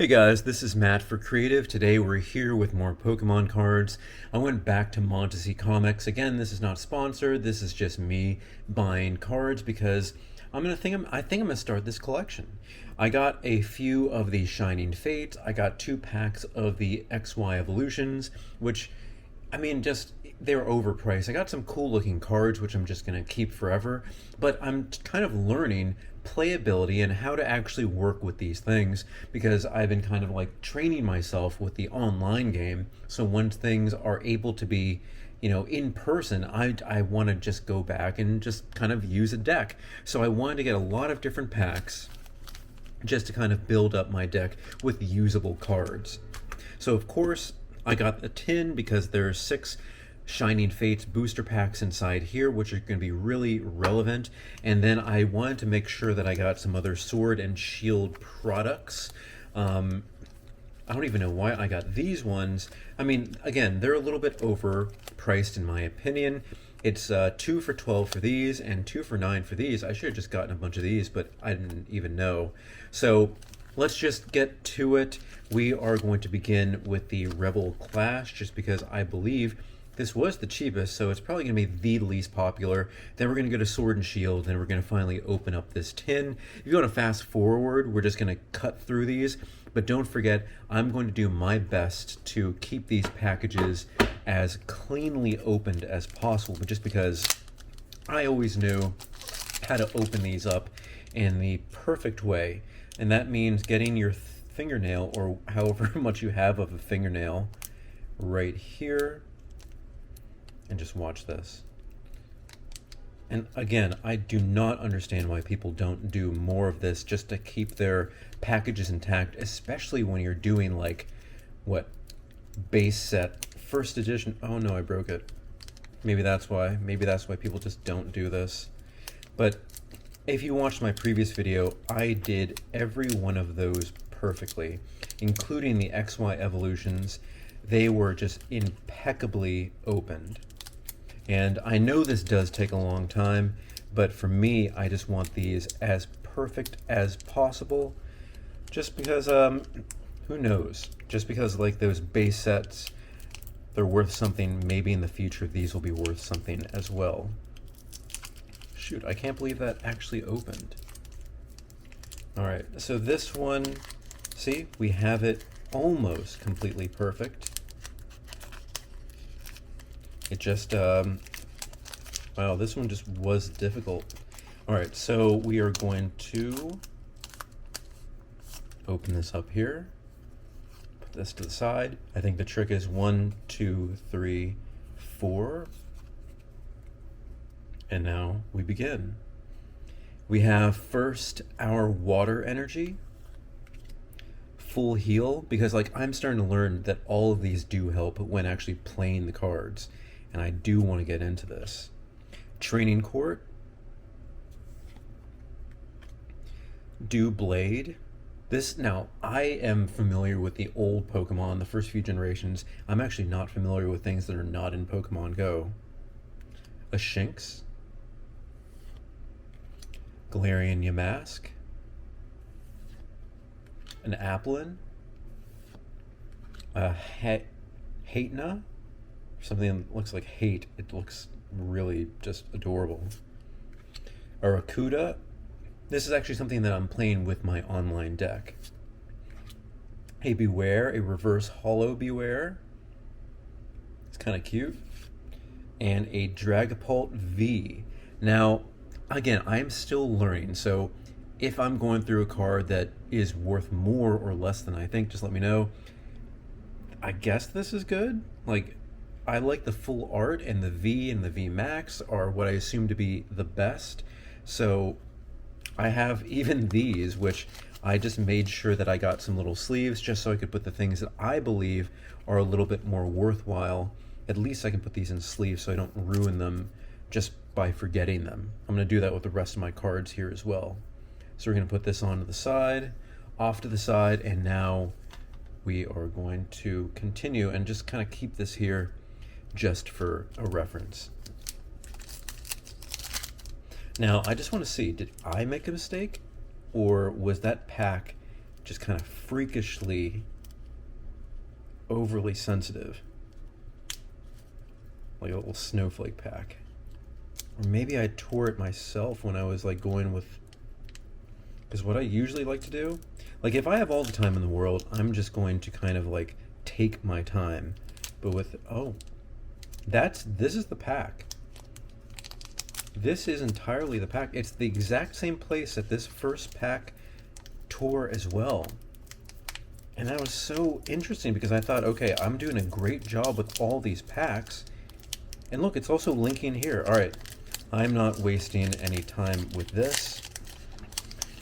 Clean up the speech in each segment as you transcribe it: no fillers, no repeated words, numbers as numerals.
Hey guys, this is Matt for Creative. Today we're here with more Pokemon cards. I went back to Montasy Comics. Again, this is not sponsored. This is just me buying cards because I think I'm gonna start this collection. I got a few of the Shining Fates. I got 2 packs of the XY Evolutions, which just they were overpriced. I got some cool looking cards, which I'm just gonna keep forever, but I'm kind of learning playability and how to actually work with these things because I've been kind of like training myself with the online game. So when things are able to be, in person, I want to just go back and just kind of use a deck. So I wanted to get a lot of different packs just to kind of build up my deck with usable cards. So of course I got a tin because there's 6 Shining Fates booster packs inside here, which are going to be really relevant. And then I wanted to make sure that I got some other Sword and Shield products. I don't even know why I got these ones. Again, they're a little bit overpriced in my opinion. It's 2 for $12 for these and 2 for $9 for these. I should have just gotten a bunch of these, but I didn't even know. So let's just get to it. We are going to begin with the Rebel Clash, just because I believe this was the cheapest, so it's probably going to be the least popular. Then we're going to go to Sword and Shield, then we're going to finally open up this tin. If you want to fast forward, we're just going to cut through these, but don't forget, I'm going to do my best to keep these packages as cleanly opened as possible, just because I always knew how to open these up in the perfect way, and that means getting your fingernail, or however much you have of a fingernail, right here. And just watch this. And again, I do not understand why people don't do more of this just to keep their packages intact, especially when you're doing like, what, base set, first edition. Oh no, I broke it. Maybe that's why. Maybe that's why people just don't do this. But if you watched my previous video, I did every one of those perfectly, including the XY Evolutions. They were just impeccably opened. And I know this does take a long time, but for me, I just want these as perfect as possible, just because, who knows? Just because, like, those base sets, they're worth something. Maybe in the future, these will be worth something as well. Shoot, I can't believe that actually opened. All right, so this one, see, we have it almost completely perfect. It just, wow, this one just was difficult. All right, so we are going to open this up here, put this to the side. I think the trick is 1, 2, 3, 4. And now we begin. We have first our water energy, full heal, because like I'm starting to learn that all of these do help when actually playing the cards. And I do want to get into this. Training Court. Do Blade. This, now, I am familiar with the old Pokemon, the first few generations. I'm actually not familiar with things that are not in Pokemon Go. A Shinx. Galarian Yamask. An Applin. A Hatenna. Something that looks like hate. It looks really just adorable. A Rakuda. This is actually something that I'm playing with my online deck. A Beware, a reverse holo Beware. It's kind of cute. And a Dragapult V. Now, again, I'm still learning, so if I'm going through a card that is worth more or less than I think, just let me know. I guess this is good. Like, I like the full art, and the V and the V Max are what I assume to be the best. So I have even these, which I just made sure that I got some little sleeves just so I could put the things that I believe are a little bit more worthwhile. At least I can put these in sleeves so I don't ruin them just by forgetting them. I'm going to do that with the rest of my cards here as well. So we're going to put this onto the side, off to the side, and now we are going to continue and just kind of keep this here just for a reference. Now, I just want to see, did I make a mistake? Or was that pack just kind of freakishly overly sensitive. Like a little snowflake pack. Or maybe I tore it myself when I was like going with, because what I usually like to do, like if I have all the time in the world, I'm just going to kind of like take my time. But with, oh, this is the pack. This is entirely the pack. It's the exact same place that this first pack tore as well. And that was so interesting because I thought, okay, I'm doing a great job with all these packs. And look, it's also linking here. All right, I'm not wasting any time with this.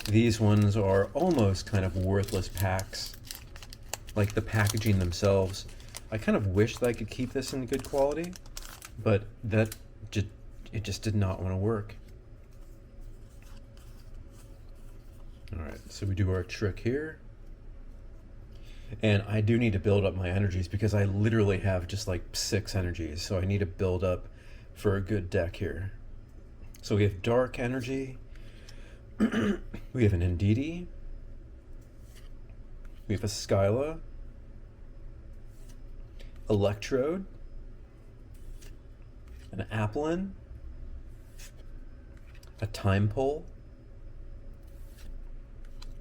These ones are almost kind of worthless packs, like the packaging themselves. I kind of wish that I could keep this in good quality, but it just did not want to work. All right, so we do our trick here. And I do need to build up my energies because I literally have just like 6 energies. So I need to build up for a good deck here. So we have Dark Energy. We have an Indeedee. We have a Skyla. Electrode. An Applin. A Time Pole.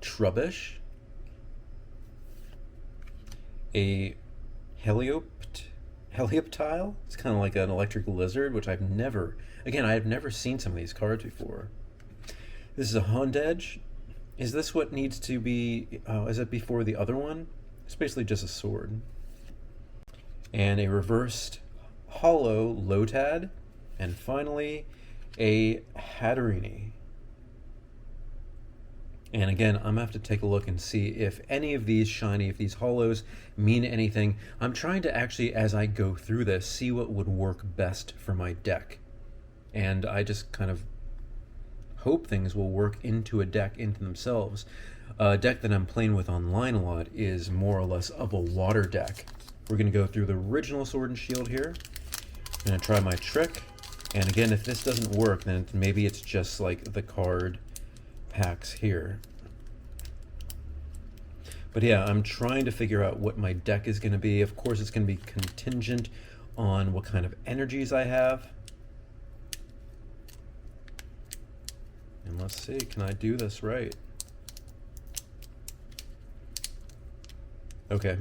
Trubbish. A Helioptile. It's kind of like an electric lizard, which I've never seen some of these cards before. This is a Hondedge. Is this what needs to be, is it before the other one? It's basically just a sword. And a reversed hollow Lotad. And finally, a Hatterini. And again, I'm gonna have to take a look and see if any of these shiny, if these hollows mean anything. I'm trying to actually, as I go through this, see what would work best for my deck. And I just kind of hope things will work into a deck into themselves. A deck that I'm playing with online a lot is more or less of a water deck. We're gonna go through the original Sword and Shield here. I'm gonna try my trick. And again, if this doesn't work, then maybe it's just like the card packs here. But yeah, I'm trying to figure out what my deck is going to be. Of course, it's going to be contingent on what kind of energies I have. And let's see, can I do this right? Okay.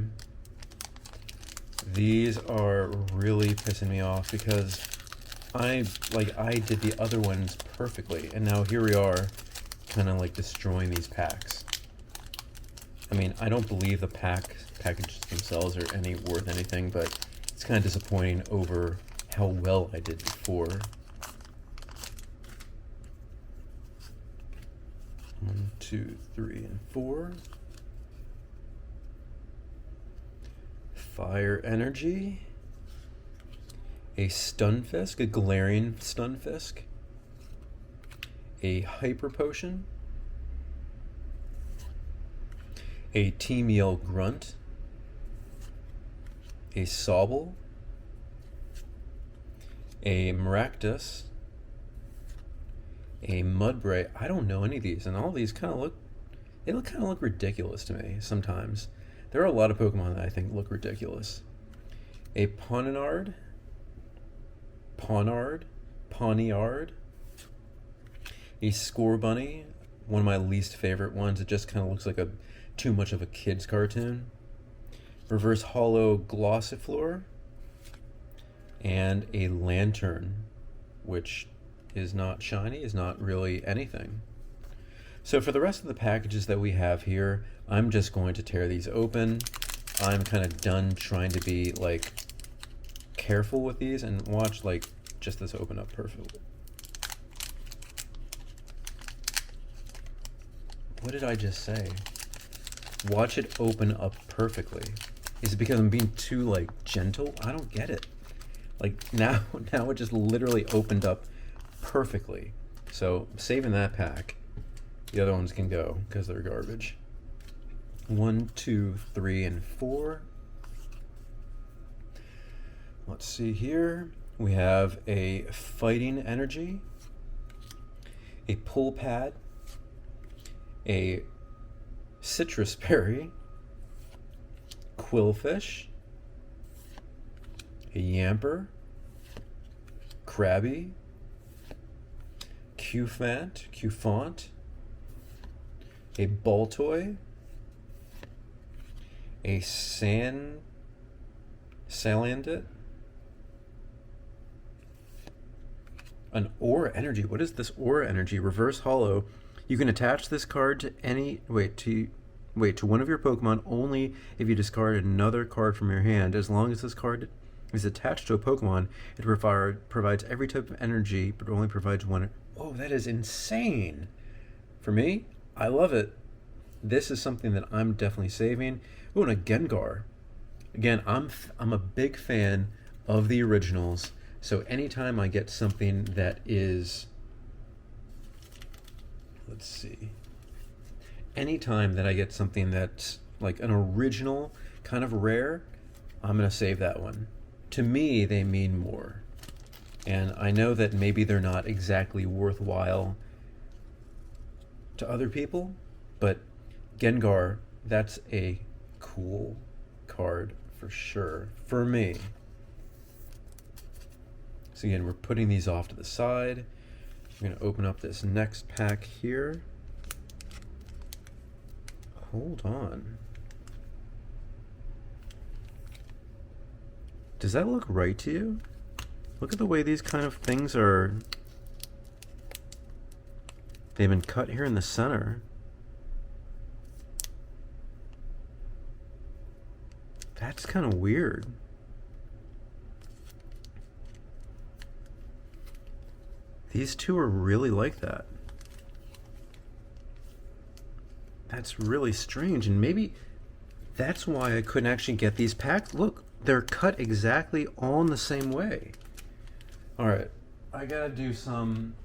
These are really pissing me off because I did the other ones perfectly, and now here we are kind of like destroying these packs. I mean, I don't believe the packages themselves are worth anything, but it's kind of disappointing over how well I did before. 1, 2, 3, and 4. Fire Energy. A Stunfisk, a Galarian Stunfisk. A Hyper Potion. A Team Yell Grunt. A Sobble. A Maractus. A Mudbray. I don't know any of these, and all these kind of look ridiculous to me sometimes. There are a lot of Pokemon that I think look ridiculous. A Pawniard. A Scorbunny, one of my least favorite ones. It just kind of looks like too much of a kid's cartoon. Reverse Hollow Glossifleur. And a Lantern, which is not shiny, is not really anything. So for the rest of the packages that we have here, I'm just going to tear these open. I'm kind of done trying to be like careful with these, and watch like just this open up perfectly. What did I just say? Watch it open up perfectly. Is it because I'm being too like gentle? I don't get it. Like now it just literally opened up perfectly. So saving that pack. The other ones can go because they're garbage. 1, 2, 3, and 4. Let's see here. We have a Fighting Energy, a Pull Pad, a citrus berry, quillfish, a yamper, crabby, cufant, a baltoy, a salandit, an aura energy. What is this aura energy? Reverse hollow. You can attach this card to any to one of your Pokemon only if you discard another card from your hand. As long as this card is attached to a Pokemon, it provides every type of energy, but only provides one. Oh, that is insane. For me, I love it. This is something that I'm definitely saving. Oh, and a Gengar. Again, I'm a big fan of the originals. So anytime I get something that is, let's see, anytime that I get something that's like an original kind of rare, I'm going to save that one. To me, they mean more. And I know that maybe they're not exactly worthwhile to other people, but Gengar, that's a cool card for sure, for me. So again, we're putting these off to the side. We're going to open up this next pack here. Hold on. Does that look right to you? Look at the way these kind of things are. They've been cut here in the center. That's kind of weird. These two are really like that. That's really strange, and maybe that's why I couldn't actually get these packs. Look, they're cut exactly all in the same way. Alright, I gotta do some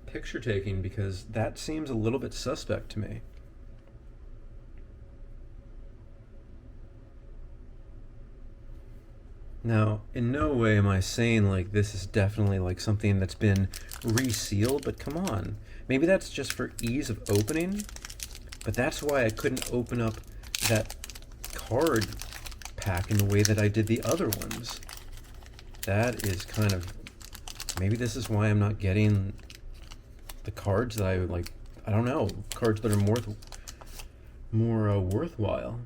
picture taking because that seems a little bit suspect to me. Now, in no way am I saying like this is definitely like something that's been resealed, but come on. Maybe that's just for ease of opening, but that's why I couldn't open up that card pack in the way that I did the other ones. That is kind of, maybe this is why I'm not getting the cards that I would like, I don't know, cards that are more worthwhile.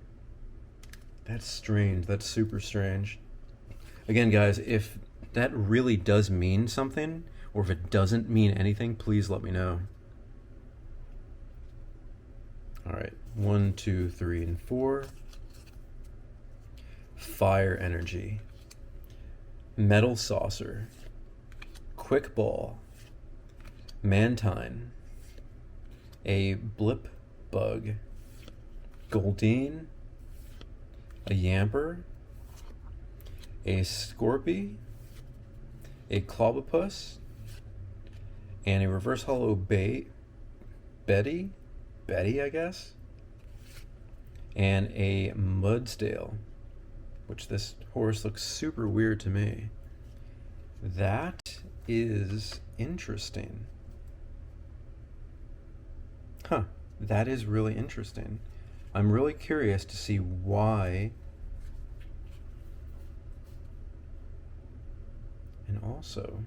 That's strange, that's super strange. Again, guys, if that really does mean something, or if it doesn't mean anything, please let me know. All right, 1, 2, 3, and 4. Fire energy. Metal saucer. Quick ball. Mantine. A blip bug. Goldeen. A yamper. A Scorpy, a Clobopus, and a reverse hollow Betty, I guess, and a Mudsdale, which this horse looks super weird to me. That is interesting. Huh, that is really interesting. I'm really curious to see why. And also,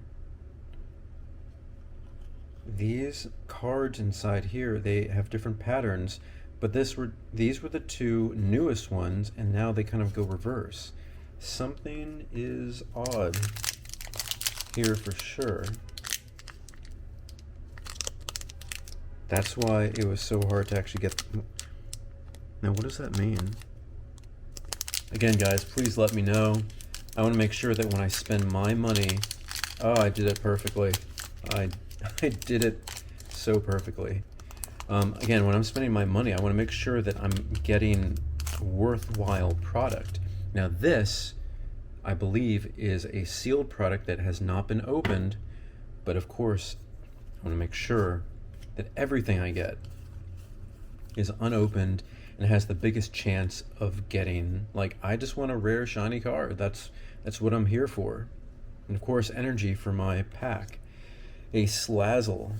these cards inside here, they have different patterns, but these were the two newest ones, and now they kind of go reverse. Something is odd here for sure. That's why it was so hard to actually get. Now, what does that mean? Again, guys, please let me know. I want to make sure that when I spend my money, oh, I did it perfectly. I did it so perfectly. Again, when I'm spending my money, I want to make sure that I'm getting a worthwhile product. Now this, I believe, is a sealed product that has not been opened, but of course, I want to make sure that everything I get is unopened and has the biggest chance of getting, like, I just want a rare shiny card. That's what I'm here for. And of course, energy for my pack. A Slazzle,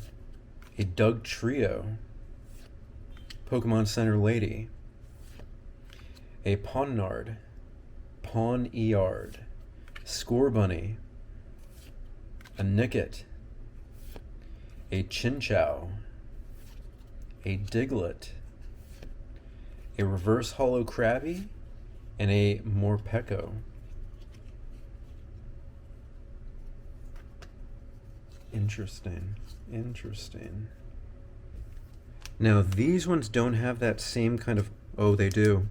a Doug Trio, Pokemon Center Lady, a Pawniard, Pawniard, Scorbunny, a Nickit, a Chinchou, a Diglett, a Reverse Hollow Krabby, and a Morpeko. Interesting. Interesting. Now these ones don't have that same kind of... Oh, they do.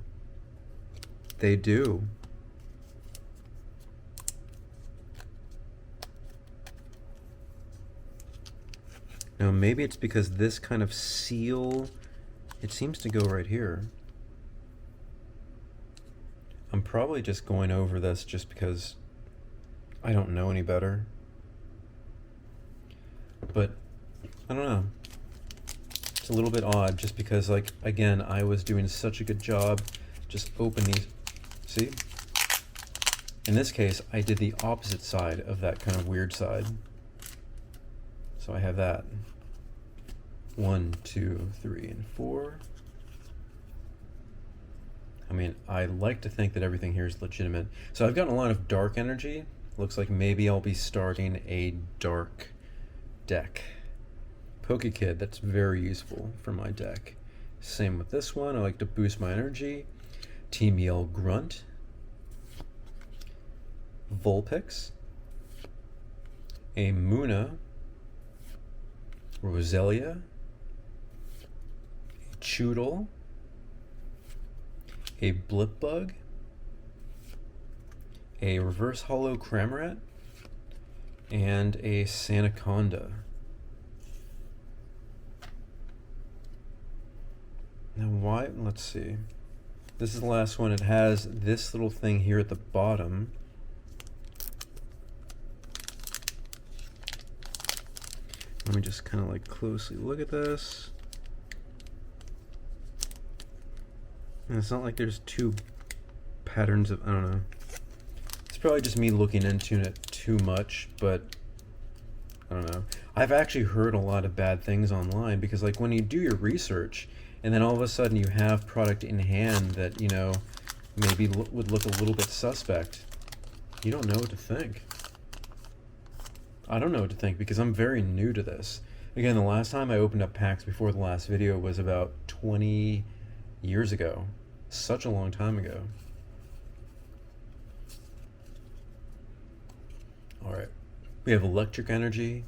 They do. Now maybe it's because this kind of seal, it seems to go right here. I'm probably just going over this just because I don't know any better. But I don't know. It's a little bit odd just because, like, again, I was doing such a good job. Just open these. See? In this case, I did the opposite side of that kind of weird side. So I have that. 1, 2, 3, and 4. I mean, I like to think that everything here is legitimate. So I've gotten a lot of dark energy. Looks like maybe I'll be starting a dark deck. Pokekid, that's very useful for my deck. Same with this one. I like to boost my energy. Team Yell Grunt. Vulpix. A Munna. Roselia. A Choodle. A Blipbug. A Reverse Hollow Cramorant. And a Sandaconda. Now why, let's see. This is the last one. It has this little thing here at the bottom. Let me just kind of like closely look at this. And it's not like there's two patterns of, I don't know. It's probably just me looking into it too much, but I don't know. I've actually heard a lot of bad things online because, like, when you do your research and then all of a sudden you have product in hand that, you know, maybe would look a little bit suspect, you don't know what to think. I don't know what to think because I'm very new to this. Again, the last time I opened up packs before the last video was about 20 years ago. Such a long time ago. Alright. We have Electric Energy,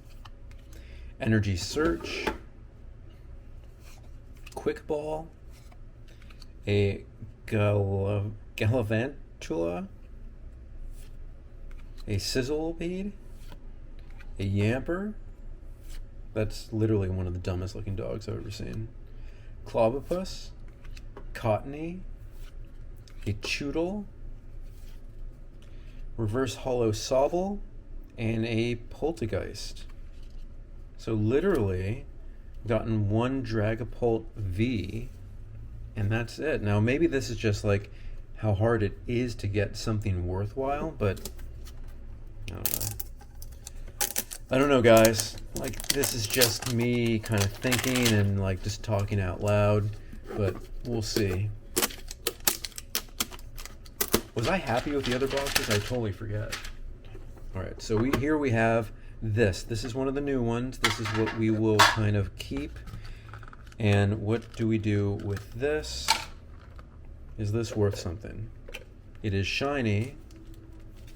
Energy Search, Quick Ball, a Galvantula, a Sizzlebead, a Yamper. That's literally one of the dumbest looking dogs I've ever seen. Clobopus, Cottony, a Choodle, Reverse Hollow Sobble, and a Poltergeist. So literally gotten one Dragapult V, and that's it. Now maybe this is just like how hard it is to get something worthwhile, but I don't know. I don't know, guys. Like, this is just me kind of thinking and like just talking out loud, but we'll see. Was I happy with the other boxes? I totally forget. Alright, so here we have this. This is one of the new ones. This is what we will kind of keep. And what do we do with this? Is this worth something? It is shiny,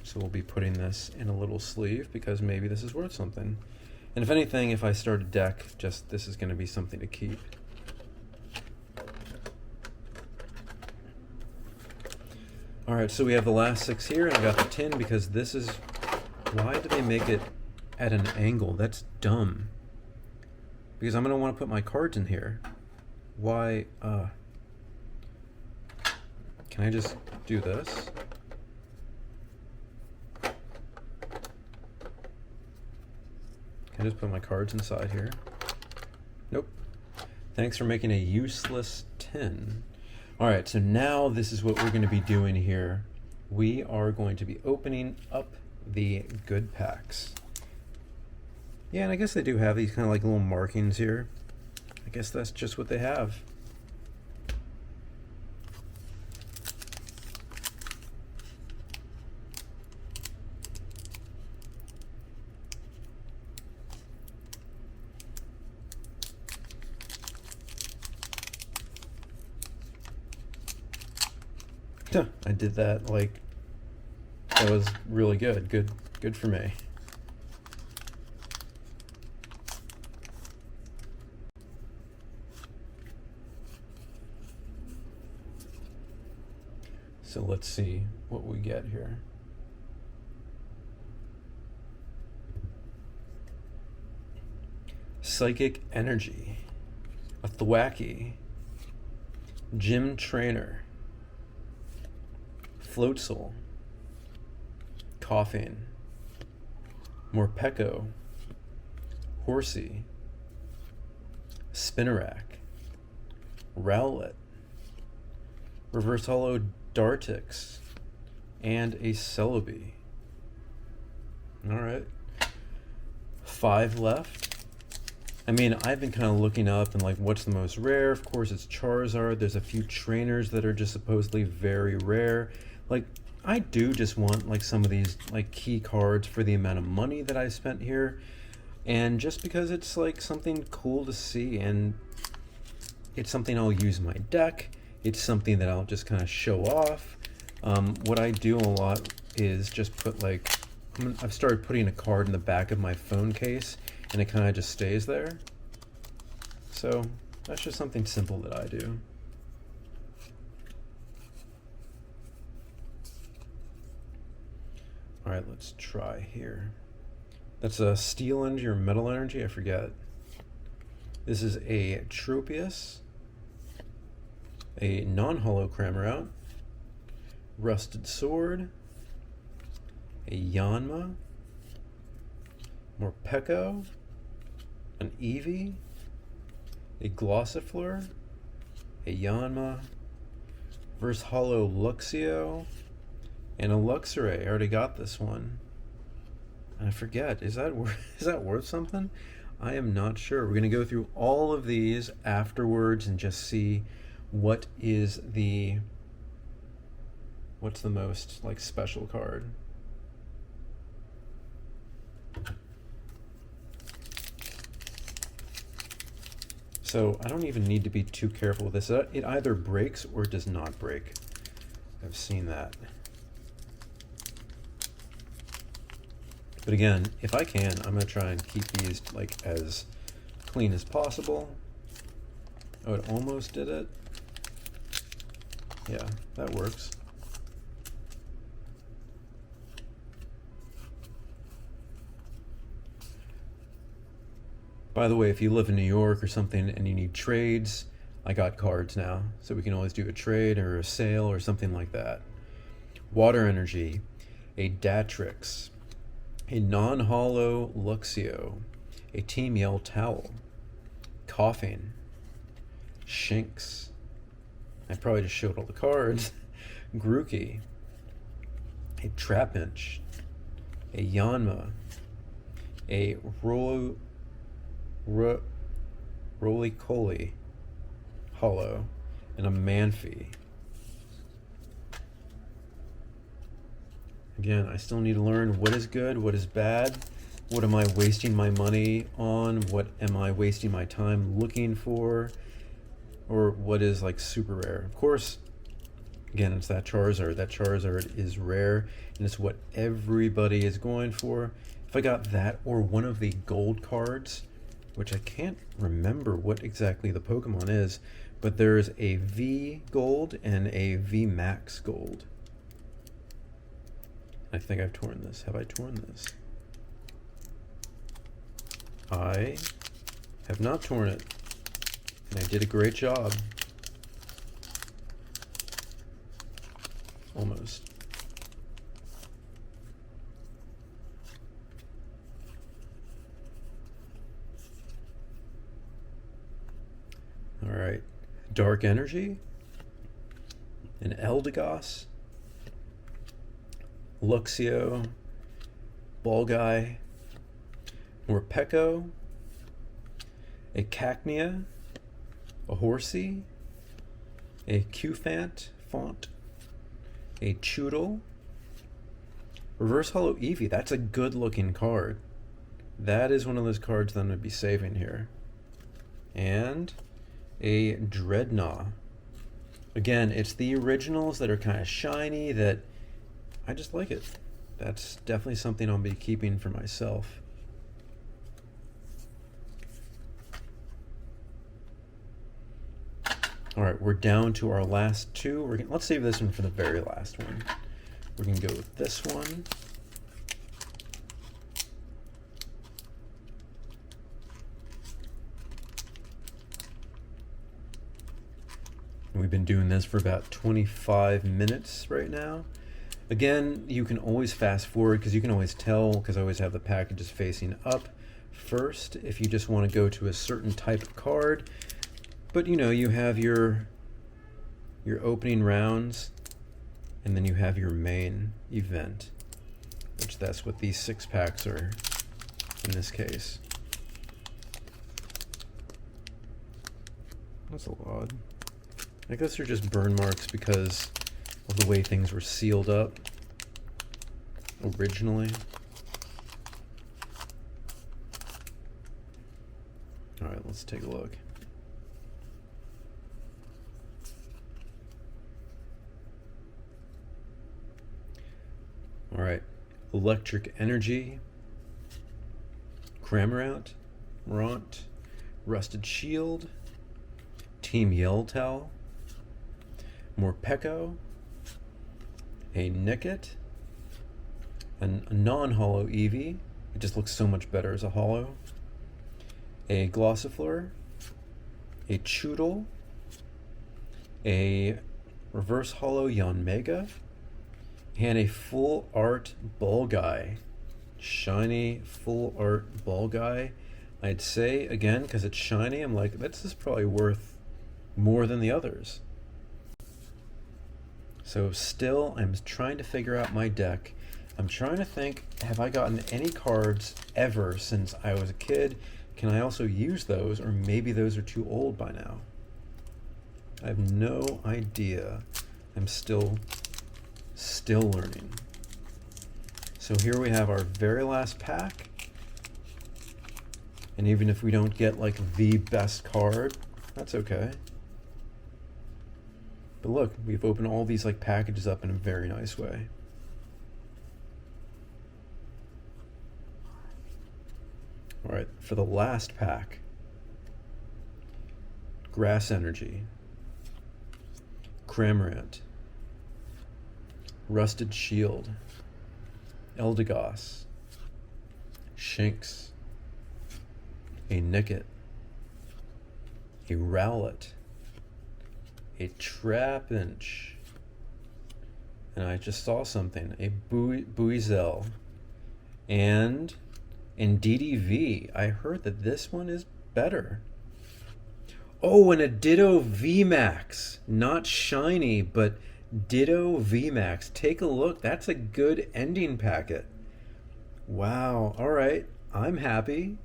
so we'll be putting this in a little sleeve because maybe this is worth something. And if anything, if I start a deck, just this is going to be something to keep. Alright, so we have the last 6 here, and I got the tin because this is... Why do they make it at an angle? That's dumb. Because I'm going to want to put my cards in here. Why, Can I just do this? Can I just put my cards inside here? Nope. Thanks for making a useless tin. Alright, so now this is what we're going to be doing here. We are going to be opening up the good packs. Yeah, and I guess they do have these kind of like little markings here. I guess that's just what they have. I did that like, that was really good. Good for me. So let's see what we get here. Psychic Energy, a Thwacky, Gym Trainer, Floatzel, Coughing, Morpeko, Horsey, Spinarak, Rowlet, Reverse Hollow Dartix, and a Celebi. Alright. 5 left. I mean, I've been kind of looking up and like what's the most rare. Of course, it's Charizard. There's a few trainers that are just supposedly very rare. Like, I do just want like some of these like key cards for the amount of money that I spent here. And just because it's like something cool to see, and it's something I'll use in my deck. It's something that I'll just kind of show off. What I do a lot is just put like, I've started putting a card in the back of my phone case, and it kind of just stays there. So that's just something simple that I do. All right, let's try here. That's a Steel Energy or Metal Energy, I forget. This is a Tropius, a non-holo Cramorant, Rusted Sword, a Yanma, Morpeko, an Eevee, a Glossifleur, a Yanma, Reverse Hollow Luxio, and a Luxray. I already got this one. And I forget, is that worth something? I am not sure. We're going to go through all of these afterwards and just see what's the most like special card. So I don't even need to be too careful with this. It either breaks or does not break. I've seen that. But again, if I can, I'm going to try and keep these like as clean as possible. Oh, it almost did it. Yeah, that works. By the way, if you live in New York or something and you need trades, I got cards now, so we can always do a trade or a sale or something like that. Water Energy, a Datrix, a non-holo Luxio, a Team Yell Towel, Coughing, Shinx. I probably just showed all the cards. Grookey, a Trapinch, a Yanma, a Roly-Poly Holo, and a Manphy. Again, I still need to learn what is good, what is bad, what am I wasting my money on, what am I wasting my time looking for, or what is like super rare. Of course, again, it's that Charizard. That Charizard is rare, and it's what everybody is going for. If I got that or one of the gold cards, which I can't remember what exactly the Pokemon is, but there's a V Gold and a V Max Gold. I think I've torn this. Have I torn this? I have not torn it, and I did a great job. Almost. All right, Dark Energy, an Eldegoss, Luxio, Balguy, Morpeko, a Cacnea, a Horsey, a Qfant, a Choodle, Reverse Hollow Eevee. That's a good looking card. That is one of those cards that I'm going to be saving here. And a Dreadnought, Again, it's the originals that are kind of shiny that I just like it. That's definitely something I'll be keeping for myself. All right, we're down to our last two. Let's save this one for the very last one. We're gonna go with this one. We've been doing this for about 25 minutes right now. Again, you can always fast forward because you can always tell, because I always have the packages facing up first if you just want to go to a certain type of card. But you know, you have your opening rounds, and then you have your main event, which that's what these 6-packs are in this case. That's a lot. I guess they're just burn marks because of the way things were sealed up originally. All right, let's take a look. All right, Electric Energy, Cramorant, Ront, Rusted Shield, Team Yellowtail, Morpeko, a Nickit, a non-hollow Eevee. It just looks so much better as a hollow. A Glossifleur, a Choodle, a reverse hollow Yanmega, and a full art Ball Guy. Shiny full art Ball Guy. I'd say, again, because it's shiny, I'm like, this is probably worth more than the others. So still, I'm trying to figure out my deck. I'm trying to think, have I gotten any cards ever since I was a kid? Can I also use those, or maybe those are too old by now? I have no idea. I'm still learning. So here we have our very last pack. And even if we don't get like the best card, that's okay. But look, we've opened all these like packages up in a very nice way. All right, for the last pack, Grass Energy, Cramorant, Rusted Shield, Eldegoss, Shinx, a Nickit, a Rowlet, a Trapinch, and I just saw something, a Buizel, and in DDV, I heard that this one is better. Oh, and a Ditto VMAX, not shiny, but Ditto VMAX. Take a look, that's a good ending packet. Wow, all right, I'm happy.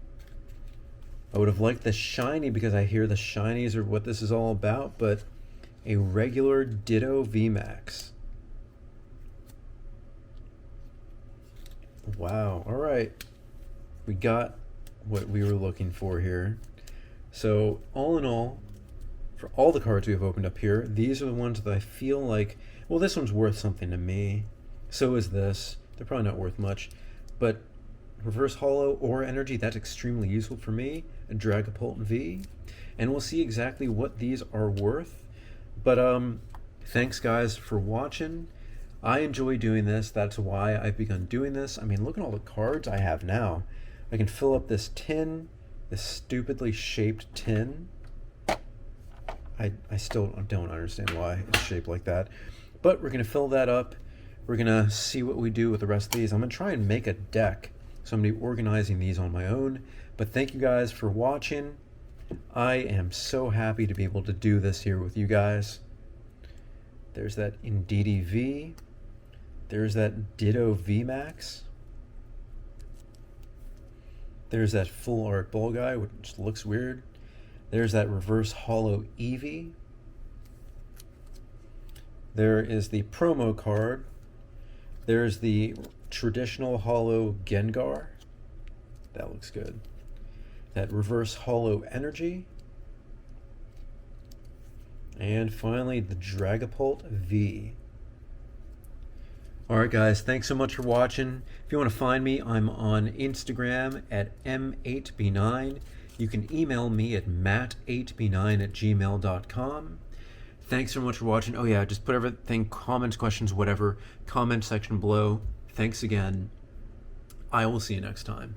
I would have liked the shiny because I hear the shinies are what this is all about, but a regular Ditto VMAX. Wow, all right. We got what we were looking for here. So all in all, for all the cards we've opened up here, these are the ones that I feel like, well, this one's worth something to me. So is this. They're probably not worth much, but Reverse Hollow or Energy, that's extremely useful for me. A Dragapult V, and we'll see exactly what these are worth. But thanks guys for watching. I enjoy doing this. That's why I've begun doing this. I mean, look at all the cards I have now. I can fill up this tin, this stupidly shaped tin. I still don't understand why it's shaped like that. But we're going to fill that up. We're going to see what we do with the rest of these. I'm going to try and make a deck. So I'm going to be organizing these on my own. But thank you guys for watching. I am so happy to be able to do this here with you guys. There's that Indeedee V. There's that Ditto VMAX. There's that full art Ball Guy, which looks weird. There's that reverse hollow Eevee. There is the promo card. There's the traditional hollow Gengar. That looks good. That reverse hollow Energy. And finally, the Dragapult V. Alright guys, thanks so much for watching. If you want to find me, I'm on Instagram at m8b9. You can email me at matt8b9@gmail.com. Thanks so much for watching. Oh yeah, just put everything, comments, questions, whatever, comment section below. Thanks again. I will see you next time.